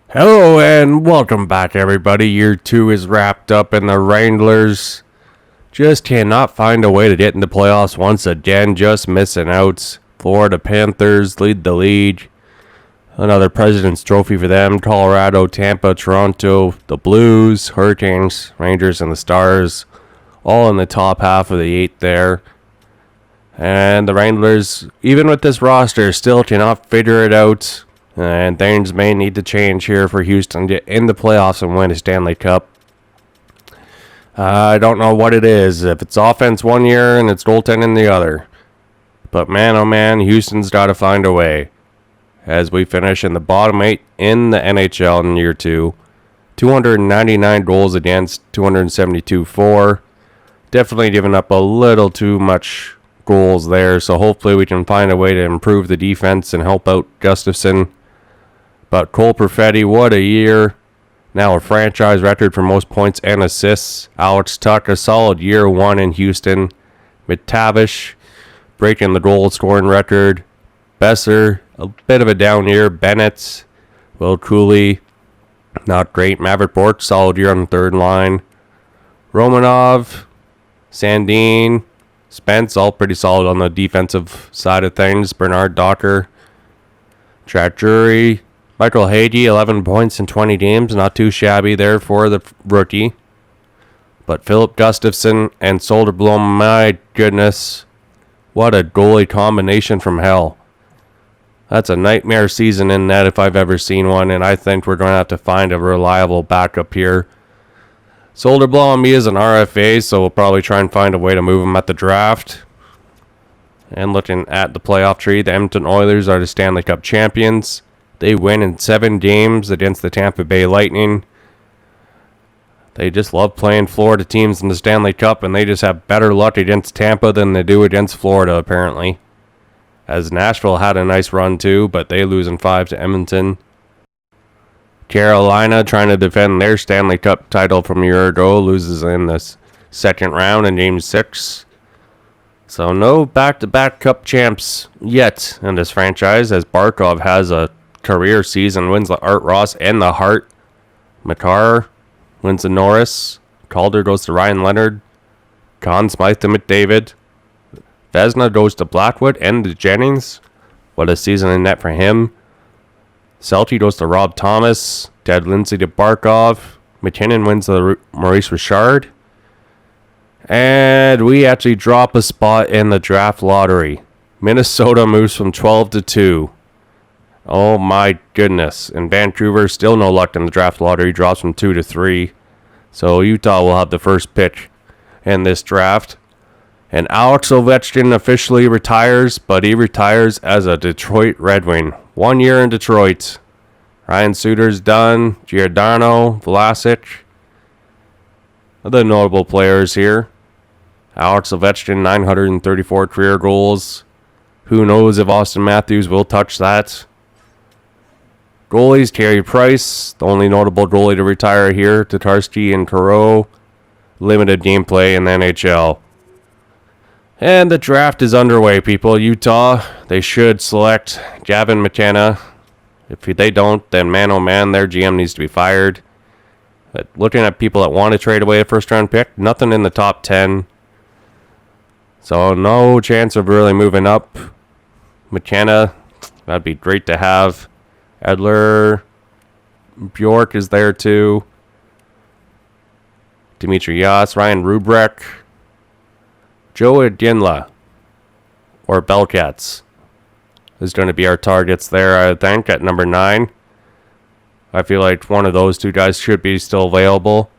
Hello and welcome back, everybody. Year 2 is wrapped up and the Wranglers just cannot find a way to get into playoffs once again, just missing out. Florida Panthers lead the league. Another President's Trophy for them. Colorado, Tampa, Toronto, the Blues, Hurricanes, Rangers, and the Stars all in the top half of the 8 there. And the Wranglers, even with this roster, still cannot figure it out. And things may need to change here for Houston to get in the playoffs and win a Stanley Cup. I don't know what it is. If it's offense one year and it's goaltending the other. But man, oh man, Houston's got to find a way. As we finish in the bottom 8 in the NHL in year 2. 299 goals against, 272 for. Definitely giving up a little too much goals there. So hopefully we can find a way to improve the defense and help out Gustafsson. But Cole Perfetti, what a year. Now a franchise record for most points and assists. Alex Tuck, a solid year 1 in Houston. McTavish, breaking the goal scoring record. Besser, a bit of a down year. Bennett, Will Cooley, not great. Maverick Bork, solid year on the third line. Romanov, Sandin, Spence, all pretty solid on the defensive side of things. Bernard Docker, Chad Drury, Michael Hagee, 11 points in 20 games. Not too shabby there for the rookie. But Philip Gustafsson and Soderblom, my goodness. What a goalie combination from hell. That's a nightmare season in net if I've ever seen one. And I think we're going to have to find a reliable backup here. Soderblom, he is an RFA, so we'll probably try and find a way to move him at the draft. And looking at the playoff tree, the Edmonton Oilers are the Stanley Cup champions. They win in 7 games against the Tampa Bay Lightning. They just love playing Florida teams in the Stanley Cup, and they just have better luck against Tampa than they do against Florida, apparently. As Nashville had a nice run too, but they lose in 5 to Edmonton. Carolina, trying to defend their Stanley Cup title from a year ago, loses in the second round in Game 6. So no back-to-back Cup champs yet in this franchise, as Barkov has a career season, wins the Art Ross and the Hart. Makar wins the Norris. Calder goes to Ryan Leonard. Conn Smythe to McDavid. Vezina goes to Blackwood and to Jennings. What a season in net for him. Selke goes to Rob Thomas. Ted Lindsay to Barkov. McKinnon wins the Maurice Richard. And we actually drop a spot in the draft lottery. Minnesota moves from 12 to 2. Oh my goodness. And Vancouver, still no luck in the draft lottery, drops from 2 to 3. So Utah will have the first pick in this draft. And Alex Ovechkin officially retires, but he retires as a Detroit Red Wing. 1 year in Detroit. Ryan Suter's done. Giordano, Vlasic. Other notable players here. Alex Ovechkin, 934 career goals. Who knows if Austin Matthews will touch that. Goalies, Carey Price, the only notable goalie to retire here. Tatarski and Caro. Limited gameplay in the NHL. And the draft is underway, people. Utah, they should select Gavin McKenna. If they don't, then man oh man, their GM needs to be fired. But looking at people that want to trade away a first round pick, nothing in the top 10. So no chance of really moving up. McKenna, that'd be great to have. Edler, Bjork is there too. Dimitri Yas, Ryan Rubrek, Joe Ginla, or Bellcats is going to be our targets there, I think, at number 9. I feel like one of those two guys should be still available.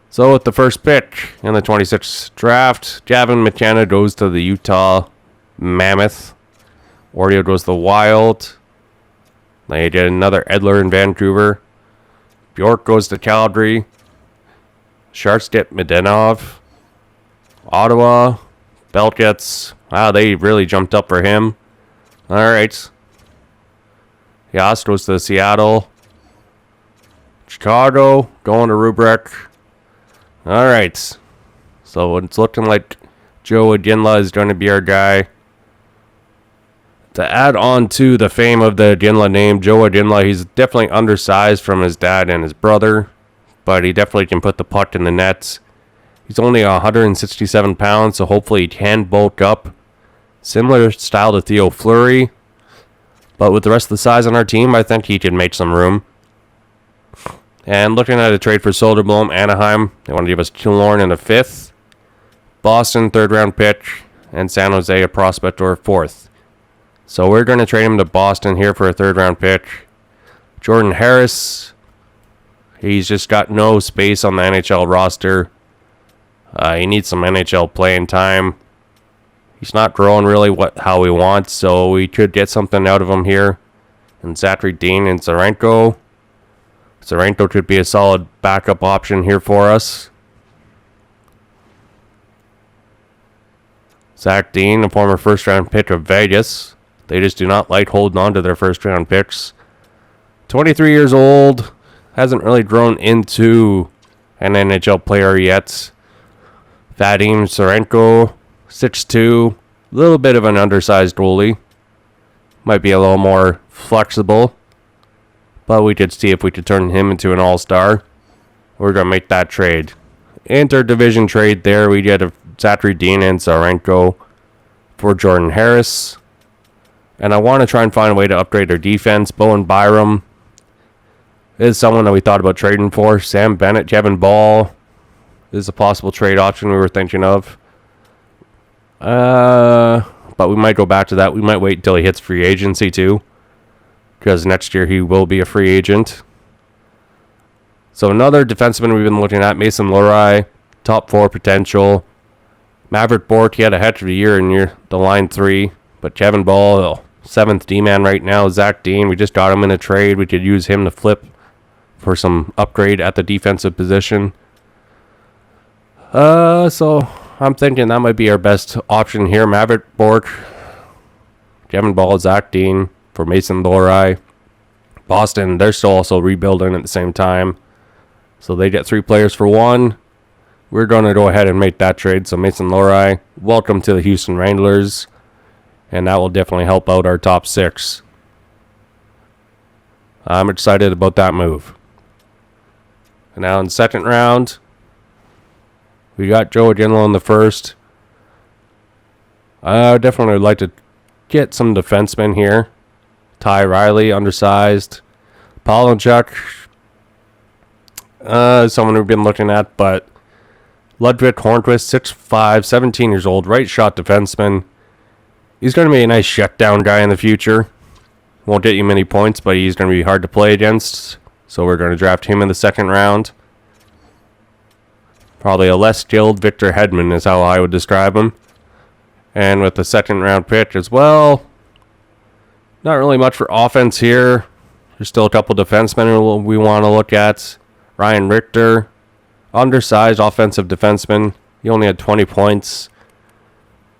So with the first pick in the 26th draft, Gavin McKenna goes to the Utah Mammoth. Oreo goes to the Wild. They get another Edler in Vancouver. Bjork goes to Calgary. Sharks get Medenov. Ottawa. Belkets. Wow, they really jumped up for him. Alright. Yas goes to Seattle. Chicago. Going to Rubrek. Alright. So it's looking like Joe Ginla is going to be our guy. To add on to the fame of the Ginla name, Joe Ginla, he's definitely undersized from his dad and his brother, but he definitely can put the puck in the nets. He's only 167 pounds, so hopefully he can bulk up. Similar style to Theo Fleury, but with the rest of the size on our team, I think he can make some room. And looking at a trade for Soderblom, Anaheim, they want to give us Killorn in the 5th, Boston 3rd round pick, and San Jose a prospect or a 4th. So we're going to trade him to Boston here for a 3rd round pick. Jordan Harris, he's just got no space on the NHL roster. He needs some NHL playing time. He's not growing really how we want, so we could get something out of him here. And Zachary Dean and Zarenko. Zarenko could be a solid backup option here for us. Zach Dean, a former first-round pick of Vegas. They just do not like holding on to their first-round picks. 23 years old. Hasn't really grown into an NHL player yet. Vadim Zarenko, 6'2", a little bit of an undersized goalie. Might be a little more flexible. But we could see if we could turn him into an all-star. We're going to make that trade. Inter-division trade there. We get a Zachary Dean and Zarenko for Jordan Harris. And I want to try and find a way to upgrade our defense. Bowen Byram is someone that we thought about trading for. Sam Bennett, Kevin Ball is a possible trade option we were thinking of. But we might go back to that. We might wait until he hits free agency too, because next year he will be a free agent. So another defenseman we've been looking at, Mason Lohrei, top 4 potential. Maverick Bourque, he had a heck of a year in the line 3. But Kevin Ball, 7th D-man right now. Zach Dean, we just got him in a trade. We could use him to flip for some upgrade at the defensive position. So I'm thinking that might be our best option here. Maverick Bourque, Kevin Ball, Zach Dean for Mason Lohrei. Boston, they're still also rebuilding at the same time. So they get 3 players for 1. We're going to go ahead and make that trade. So Mason Lohrei, welcome to the Houston Wranglers. And that will definitely help out our top 6. I'm excited about that move. And now in the 2nd round, we got Joe Ginla in the 1st. I definitely would like to get some defensemen here. Ty Riley, undersized. Polonchuk, someone we've been looking at, but Ludwig Hornquist, 6'5", 17 years old, right shot defenseman. He's going to be a nice shutdown guy in the future. Won't get you many points, but he's going to be hard to play against. So we're going to draft him in the 2nd round. Probably a less skilled Victor Hedman is how I would describe him. And with the 2nd round pick as well. Not really much for offense here. There's still a couple defensemen we want to look at. Ryan Richter, undersized offensive defenseman. He only had 20 points.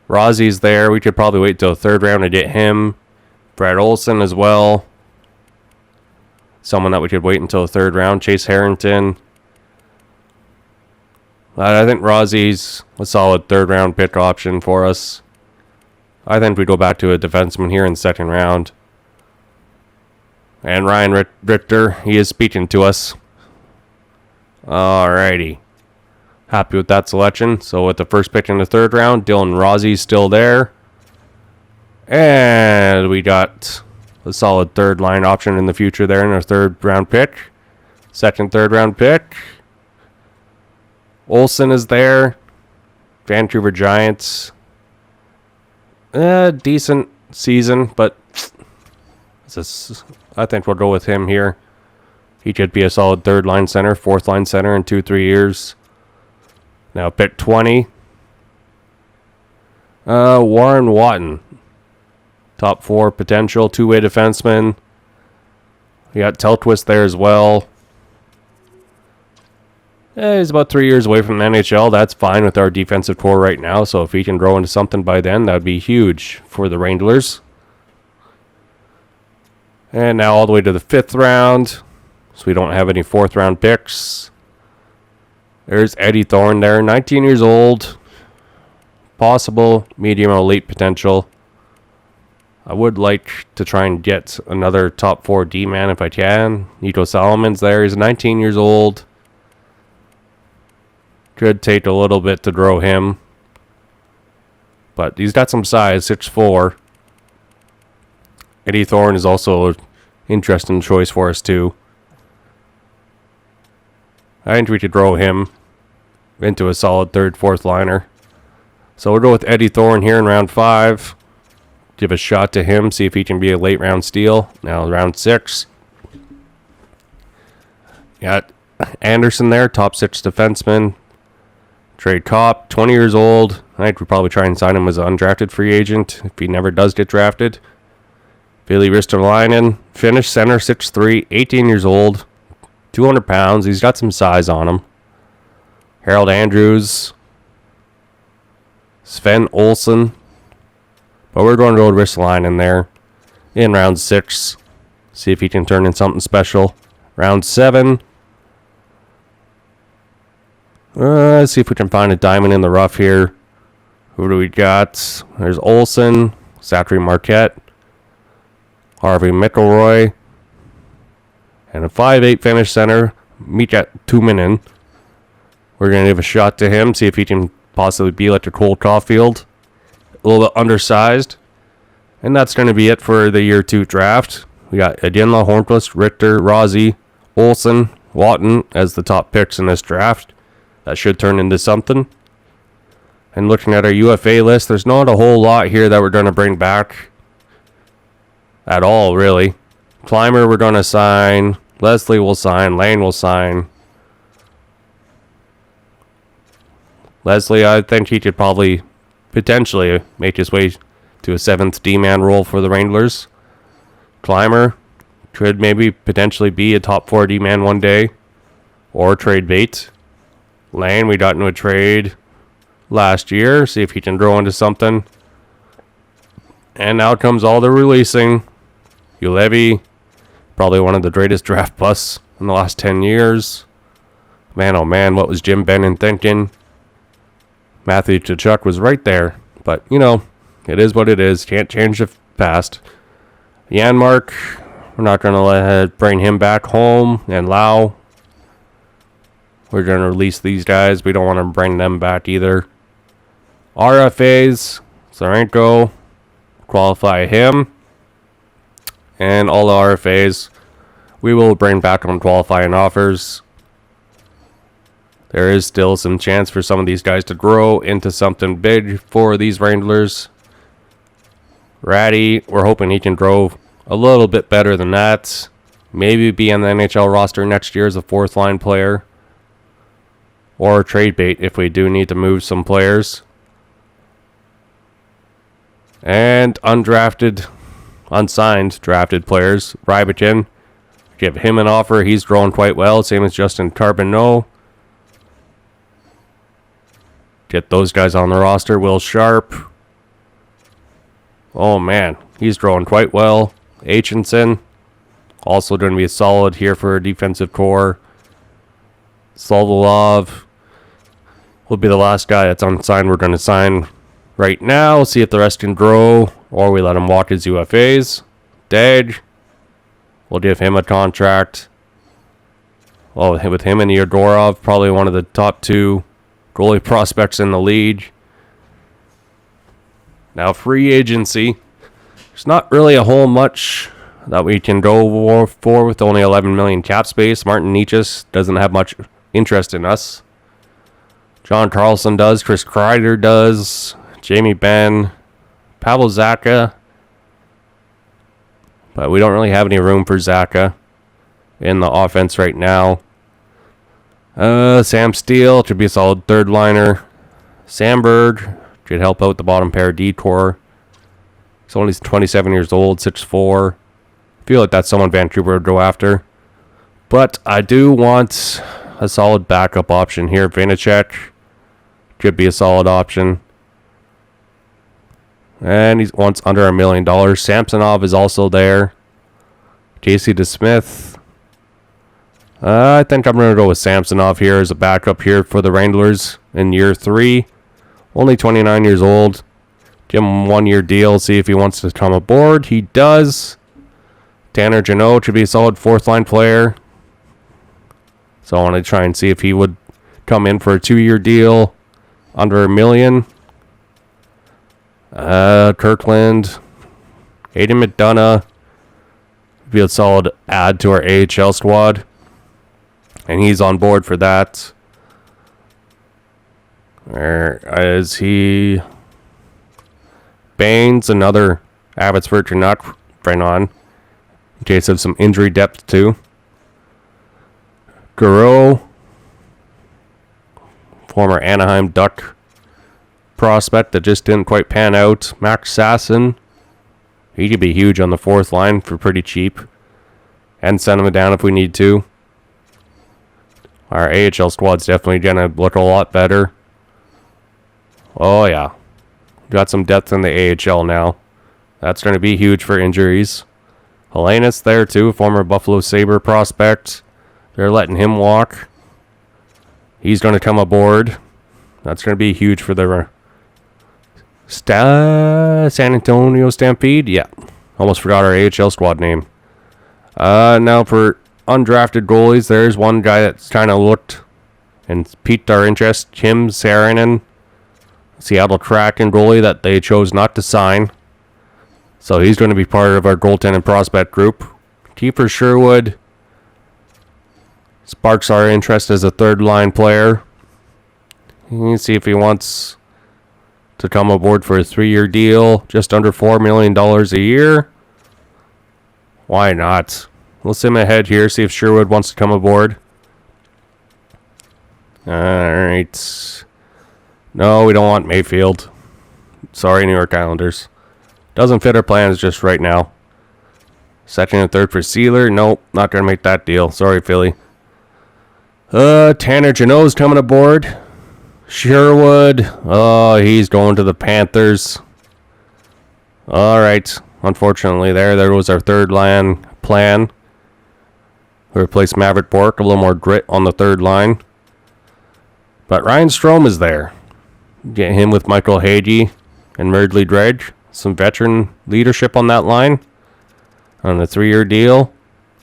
Rozzie's there. We could probably wait till the 3rd round to get him. Brad Olson as well. Someone that we could wait until the 3rd round. Chase Harrington. I think Rozzie's a solid 3rd round pick option for us. I think we go back to a defenseman here in the 2nd round. And Ryan Richter, he is speaking to us. Alrighty. Happy with that selection. So with the first pick in the 3rd round, Dylan Rozzie's still there. And we got a solid 3rd line option in the future there in our 3rd round pick. 2nd, 3rd round pick. Olsen is there. Vancouver Giants. Decent season, but I think we'll go with him here. He could be a solid 3rd line center, 4th line center in 2-3 years. Now pick 20. Warren Watton. Top 4 potential, 2-way defenseman. We got Telquist there as well. He's about 3 years away from the NHL. That's fine with our defensive core right now. So if he can grow into something by then, that would be huge for the Wranglers. And now all the way to the 5th round. So we don't have any 4th round picks. There's Eddie Thorne there, 19 years old. possible medium or elite potential. I would like to try and get another top 4 D-man if I can. Nico Solomon's there. He's 19 years old. Could take a little bit to grow him. But he's got some size, 6'4". Eddie Thorne is also an interesting choice for us too. I think we could grow him into a solid 3rd, 4th liner. So we'll go with Eddie Thorne here in round 5. Give a shot to him, see if he can be a late round steal. Now round 6. Got Anderson there, top 6 defenseman. Trade Kopp, 20 years old. I think we'll probably try and sign him as an undrafted free agent if he never does get drafted. Billy Ristolainen, Finnish center, 6'3", 18 years old, 200 pounds. He's got some size on him. Harold Andrews, Sven Olsen. But we're going to go with Ristolainen there in round 6. See if he can turn in something special. Round 7. Let's see if we can find a diamond in the rough here. Who do we got? There's Olsen, Zachary Marquette, Harvey McElroy, and a 5'8" Finnish center, Mika Tuminen. We're going to give a shot to him, see if he can possibly be like a Cole Caulfield. A little bit undersized. And that's going to be it for the year 2 draft. We got Adinla, Hornquist, Richter, Rossi, Olsen, Watton as the top picks in this draft. That should turn into something. And looking at our UFA list, there's not a whole lot here that we're going to bring back at all, really. Climber we're going to sign. Leslie will sign. Lane will sign. Leslie, I think he could probably potentially make his way to a 7th D-man role for the Wranglers. Climber could maybe potentially be a top 4 D-man one day. Or trade bait. Lane, we got into a trade last year. See if he can grow into something. And now comes all the releasing. Ulevi, probably one of the greatest draft busts in the last 10 years. Man, oh man, what was Jim Bennon thinking? Matthew Tkachuk was right there. But, you know, it is what it is. Can't change the past. Janmark, we're not going to bring him back home. And Lau, we're going to release these guys. We don't want to bring them back either. RFAs, Zarenko, qualify him. And all the RFAs, we will bring back on qualifying offers. There is still some chance for some of these guys to grow into something big for these Wranglers. Ratty, we're hoping he can grow a little bit better than that. Maybe be on the NHL roster next year as a 4th line player. Or trade bait if we do need to move some players. And undrafted, unsigned drafted players. Rybikin, give him an offer. He's growing quite well. Same as Justin Carbonneau. Get those guys on the roster. Will Sharp. Oh man, he's growing quite well. Aitchison, also going to be a solid here for a defensive core. Slovolov will be the last guy that's unsigned. We're going to sign right now. See if the rest can grow, or we let him walk his UFAs. Dage, we'll give him a contract. Well, with him and Yegorov, probably one of the top 2 goalie prospects in the league. Now, free agency. There's not really a whole much that we can go for with only 11 million cap space. Martin Nietzsche doesn't have much interest in us. John Carlson does. Chris Kreider does. Jamie Benn. Pavel Zacha. But we don't really have any room for Zacha in the offense right now. Sam Steele should be a solid 3rd liner. Sandberg could help out the bottom pair D-core. He's only 27 years old, 6'4". Feel like that's someone Vancouver would go after. But I do want a solid backup option here. Vanacek could be a solid option. And he wants under $1 million. Samsonov is also there. Casey DeSmith. I think I'm going to go with Samsonov here as a backup here for the Wranglers in year 3. Only 29 years old. Give him a 1-year deal. See if he wants to come aboard. He does. Tanner Jeannot should be a solid 4th-line player. So I want to try and see if he would come in for a 2-year deal. Under $1 million. Kirkland. Hayden McDonough. Be a solid add to our AHL squad. And he's on board for that. Where is he? Baines, another Abbotsford you're not bring on. In case of some injury depth too. Garreau. Former Anaheim Duck prospect that just didn't quite pan out. Max Sasson. He could be huge on the 4th line for pretty cheap. And send him down if we need to. Our AHL squad's definitely going to look a lot better. Oh, yeah. Got some depth in the AHL now. That's going to be huge for injuries. Helenas there, too. Former Buffalo Sabre prospect. They're letting him walk. He's going to come aboard. That's going to be huge for the San Antonio Stampede. Yeah. Almost forgot our AHL squad name. Now for undrafted goalies, there's one guy that's kind of looked and piqued our interest. Kim Saarinen, Seattle Kraken goalie that they chose not to sign. So he's going to be part of our goaltending prospect group. Kiefer Sherwood sparks our interest as a 3rd-line player. Let's see if he wants to come aboard for a 3-year deal. Just under $4 million a year. Why not? We'll sim ahead here, see if Sherwood wants to come aboard. Alright. No, we don't want Mayfield. Sorry, New York Islanders. Doesn't fit our plans just right now. 2nd and 3rd for Sealer. Nope, not going to make that deal. Sorry, Philly. Tanner Jeannot's coming aboard. Sherwood. Oh, he's going to the Panthers. Alright. Unfortunately, there was our 3rd-line plan. We replaced Maverick Bork, a little more grit on the 3rd line. But Ryan Strome is there. Get him with Michael Hagee and Merdley Dredge. Some veteran leadership on that line. On a 3-year deal.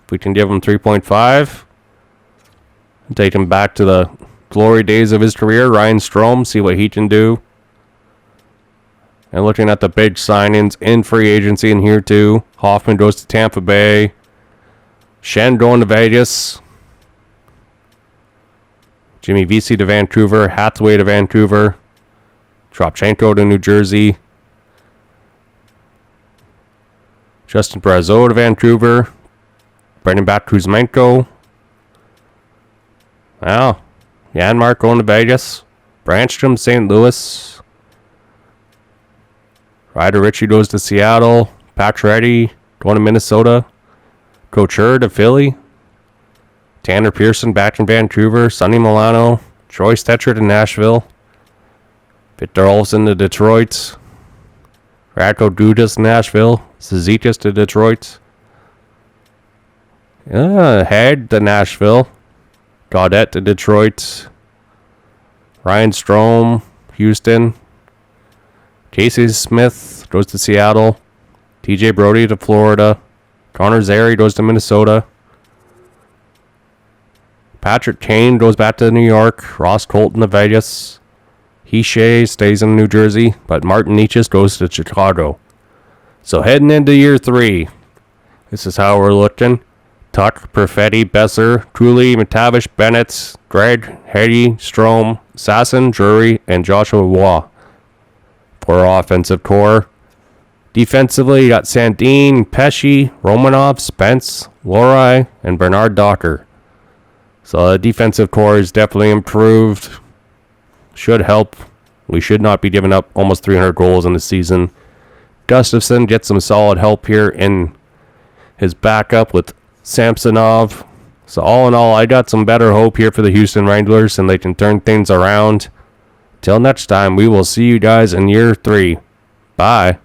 If we can give him 3.5. Take him back to the glory days of his career. Ryan Strome, see what he can do. And looking at the big signings in free agency in here too. Hoffman goes to Tampa Bay. Shen going to Vegas. Jimmy Vesey to Vancouver. Hathaway to Vancouver. Tropchenko to New Jersey. Justin Brazeau to Vancouver. Brendan back Kuzmenko. Wow. Janmark going to Vegas. Branstrom, St. Louis. Ryder Ritchie goes to Seattle. Pacioretty going to Minnesota. Couture to Philly. Tanner Pearson back in Vancouver. Sonny Milano. Troy Stetcher to Nashville. Victor Olsen to Detroit. Radko Gudas to Nashville. Zizekas to Detroit. Hag to Nashville. Gaudette to Detroit. Ryan Strome, Houston. Casey Smith goes to Seattle. TJ Brody to Florida. Connor Zary goes to Minnesota. Patrick Kane goes back to New York. Ross Colton to Vegas. Hichet stays in New Jersey, but Martin Nietzsche goes to Chicago. So heading into year 3, this is how we're looking. Tuck, Perfetti, Besser, Cooley, McTavish, Bennett, Gregg, Hagee, Strome, Sasson, Drury, and Joshua Waugh for our offensive core. Defensively, you got Sandin, Pesci, Romanov, Spence, Lorai, and Bernard Docker. So the defensive core is definitely improved. Should help. We should not be giving up almost 300 goals in the season. Gustafsson gets some solid help here in his backup with Samsonov. So all in all, I got some better hope here for the Houston Wranglers, and they can turn things around. Till next time, we will see you guys in year 3. Bye.